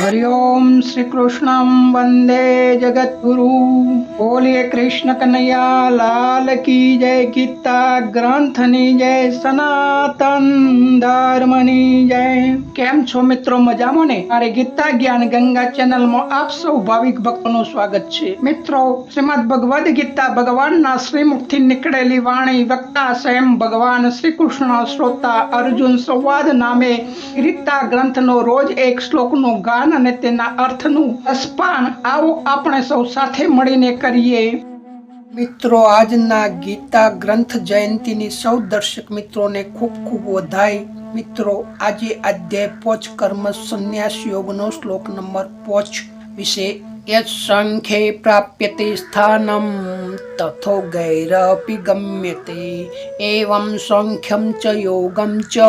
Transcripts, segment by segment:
हरि ओम श्री कृष्णम वंदे जगद्गुरु। बोलिए कृष्ण कन्हैया लाल की जय। गीता ग्रंथनी जय, सनातन धर्मनी जय। केम छो मित्रों, मजामो ने? मारे गीता ज्ञान गंगा चैनल में आप सौ भाविक भक्तों स्वागत छे। मित्रों, श्रीमद भगवद गीता भगवान ना श्रीमुखથી નીકળેલી વાણી વક્તા સ્વયં ભગવાન શ્રી કૃષ્ણ, શ્રોતા અર્જુન સંવાદ નામે ગીતા ગ્રંથનો રોજ એક શ્લોકનું ગાન અને તેના અર્થનું રસપાન આવો આપણે સૌ સાથે મળીને કરીએ। મિત્રો, આજના ગીતા ગ્રંથ જયંતીની સૌ દર્શક મિત્રોને ખૂબ ખૂબ વધાઈ। મિત્રો, આજે અધ્યાય 5 કર્મ સંન્યાસ યોગનો શ્લોક નંબર 5 વિશે यत्संख्ये प्राप्यते स्थानं तथो गैरपि गम्यते एवं संख्यं च योगं च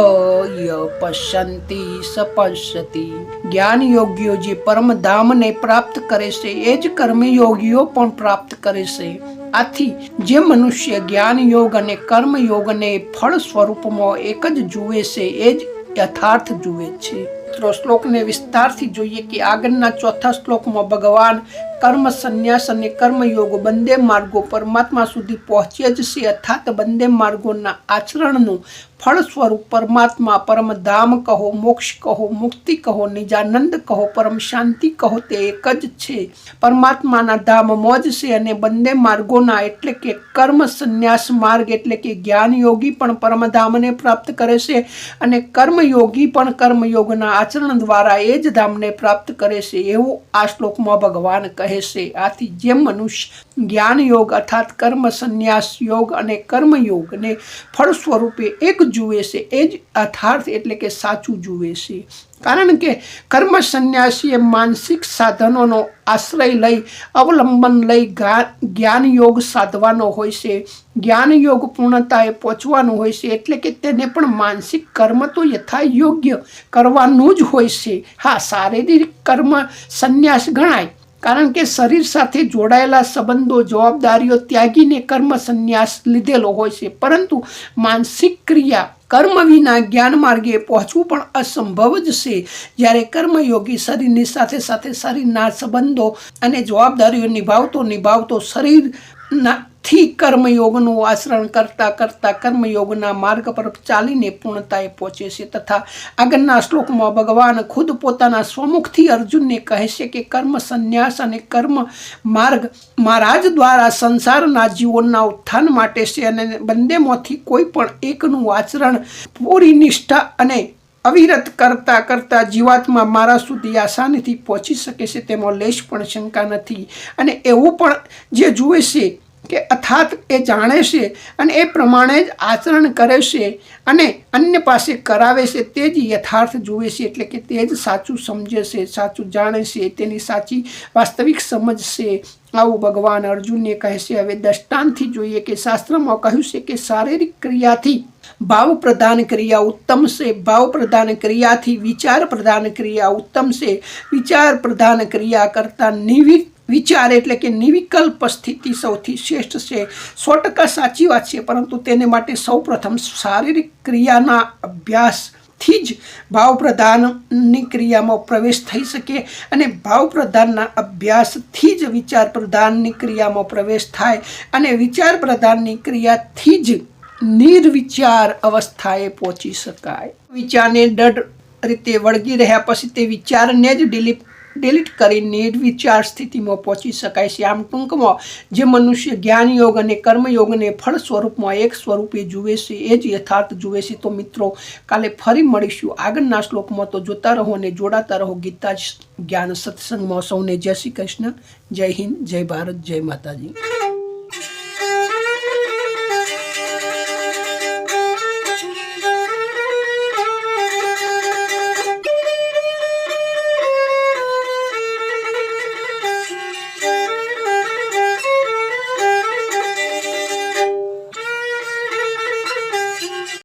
य पश्यन्ति स पश्यति। ज्ञान योगियो जे परम धाम ने प्राप्त करे से ए ज कर्म योगियो पण प्राप्त करे से। आथी जे मनुष्य ज्ञान योग अने कर्म योग ने फल स्वरूप में एक ज जुए से ए ज यथार्थ जुए छे। श्लोक ने विस्तार थी जोईए कि आगळना चौथा श्लोक में भगवान कर्म संन्यास अने कर्म योग बंदे मार्गो परमात्मा सुधी पहोंचे ज छे। अर्थात बंदे मार्गोना आचरणनु फल स्वरूप परमात्मा परम धाम कहो, मोक्ष कहो, मुक्ति कहो, निजानंद कहो, परम शांति कहो, ते एक ज छे। परमात्माना धाम मोज छे अने बंदे मार्गोना एटले के कर्म संन्यास मार्ग एटले के ज्ञान योगी पण परम धाम ने प्राप्त करे छे अने कर्म योगी पण कर्म योगना आचरण द्वारा ए ज धाम ने प्राप्त करे छे एवुं आ श्लोक में भगवान कहे छे। आथी जे मनुष्य ज्ञान योग अर्थात कर्म संन्यास योग अने कर्म योग ने फल स्वरूपे एक जुए से ए ज यथार्थ एटले के साचुं जुए छे। कारण के कर्म संन्यासीए मानसिक साधनोनो आश्रय लई अवलंबन लई ज्ञान योग साधवानो होय छे। ज्ञान योग पूर्णताए पहोंचवानो होय छे एटले के तेने पण मानसिक कर्म तो यथा योग्य करवानुं ज होय छे। हाँ, शारीरिक कर्म संन्यास गणाय, कारण के शरीर साथे जोड़ायेला संबंधों जवाबदारीओ त्यागीने कर्म संन्यास लीधेलो होय छे, परंतु मानसिक क्रिया कर्म विना ज्ञान मार्गे पहोंचवुं पण असंभव ज छे। ज्यारे कर्मयोगी शरीरनी साथे साथे शरीरना संबंधों अने जवाबदारीओ निभावतो शरीर थी कर्मयोगનું આચરણ કરતા કરતા કર્મયોગના માર્ગ પર ચાલીને પૂર્ણતાએ પહોંચે છે। તથા આગળના શ્લોકમાં ભગવાન ખુદ પોતાના સ્વમુખથી અર્જુનને કહે છે કે કર્મ સંન્યાસ અને કર્મ માર્ગ મહારાજ દ્વારા સંસારના જીવોના ઉત્થાન માટે છે અને બંનેમાંથી કોઈ પણ એકનું આચરણ પૂરી નિષ્ઠા અને અવિરત કરતા કરતા જીવાત્મા મારા સુધી આસાનીથી પહોંચી શકે છે તેમાં લેશ પણ શંકા નથી। અને એવું પણ જે જુએ છે કે અર્થાત એ જાણે છે અને એ પ્રમાણે જ આચરણ કરે છે અને અન્ય પાસે કરાવે છે તે જ યથાર્થ જુએ છે, એટલે કે તે જ સાચું સમજે છે, સાચું જાણે છે, તેની સાચી વાસ્તવિક સમજ છે। આવું ભગવાન અર્જુનને કહે છે। હવે દ્રષ્ટાંતથી જોઈએ કે શાસ્ત્રમાં કહ્યું છે કે શારીરિક ક્રિયાથી ભાવ પ્રધાન ક્રિયા ઉત્તમ છે, ભાવ પ્રધાન ક્રિયાથી વિચાર પ્રધાન ક્રિયા ઉત્તમ છે, વિચાર પ્રધાન ક્રિયા કરતા વિચાર એટલે કે નિર્વિકલ્પ સ્થિતિ સૌથી શ્રેષ્ઠ છે। 100% સાચી વાત છે, પરંતુ તેને માટે સૌ પ્રથમ શારીરિક ક્રિયાના અભ્યાસથી જ ભાવ પ્રધાનની ક્રિયામાં પ્રવેશ થઈ શકે અને ભાવ પ્રધાનના અભ્યાસથી જ વિચાર પ્રધાનની ક્રિયામાં પ્રવેશ થાય અને વિચાર પ્રધાનની ક્રિયાથી જ નિર્વિચાર અવસ્થાએ પહોંચી શકાય। વિચારને દઢ રીતે વળગી રહ્યા પછી તે વિચારને જ ડિલીટ કરી નિર્વિચાર સ્થિતિમાં પહોંચી શકાય છે। આમ ટૂંકમાં જે મનુષ્ય જ્ઞાન યોગ અને કર્મયોગને ફળ સ્વરૂપમાં એક સ્વરૂપે જુએ છે એ જ યથાર્થ જુએ છે। તો મિત્રો, કાલે ફરી મળીશું આગળના શ્લોકમાં। તો જોતા રહો અને જોડાતા રહો ગીતા જ્ઞાન સત્સંગમાં। સૌને જય શ્રી કૃષ્ણ, જય હિન્દ, જય ભારત, જય માતાજી।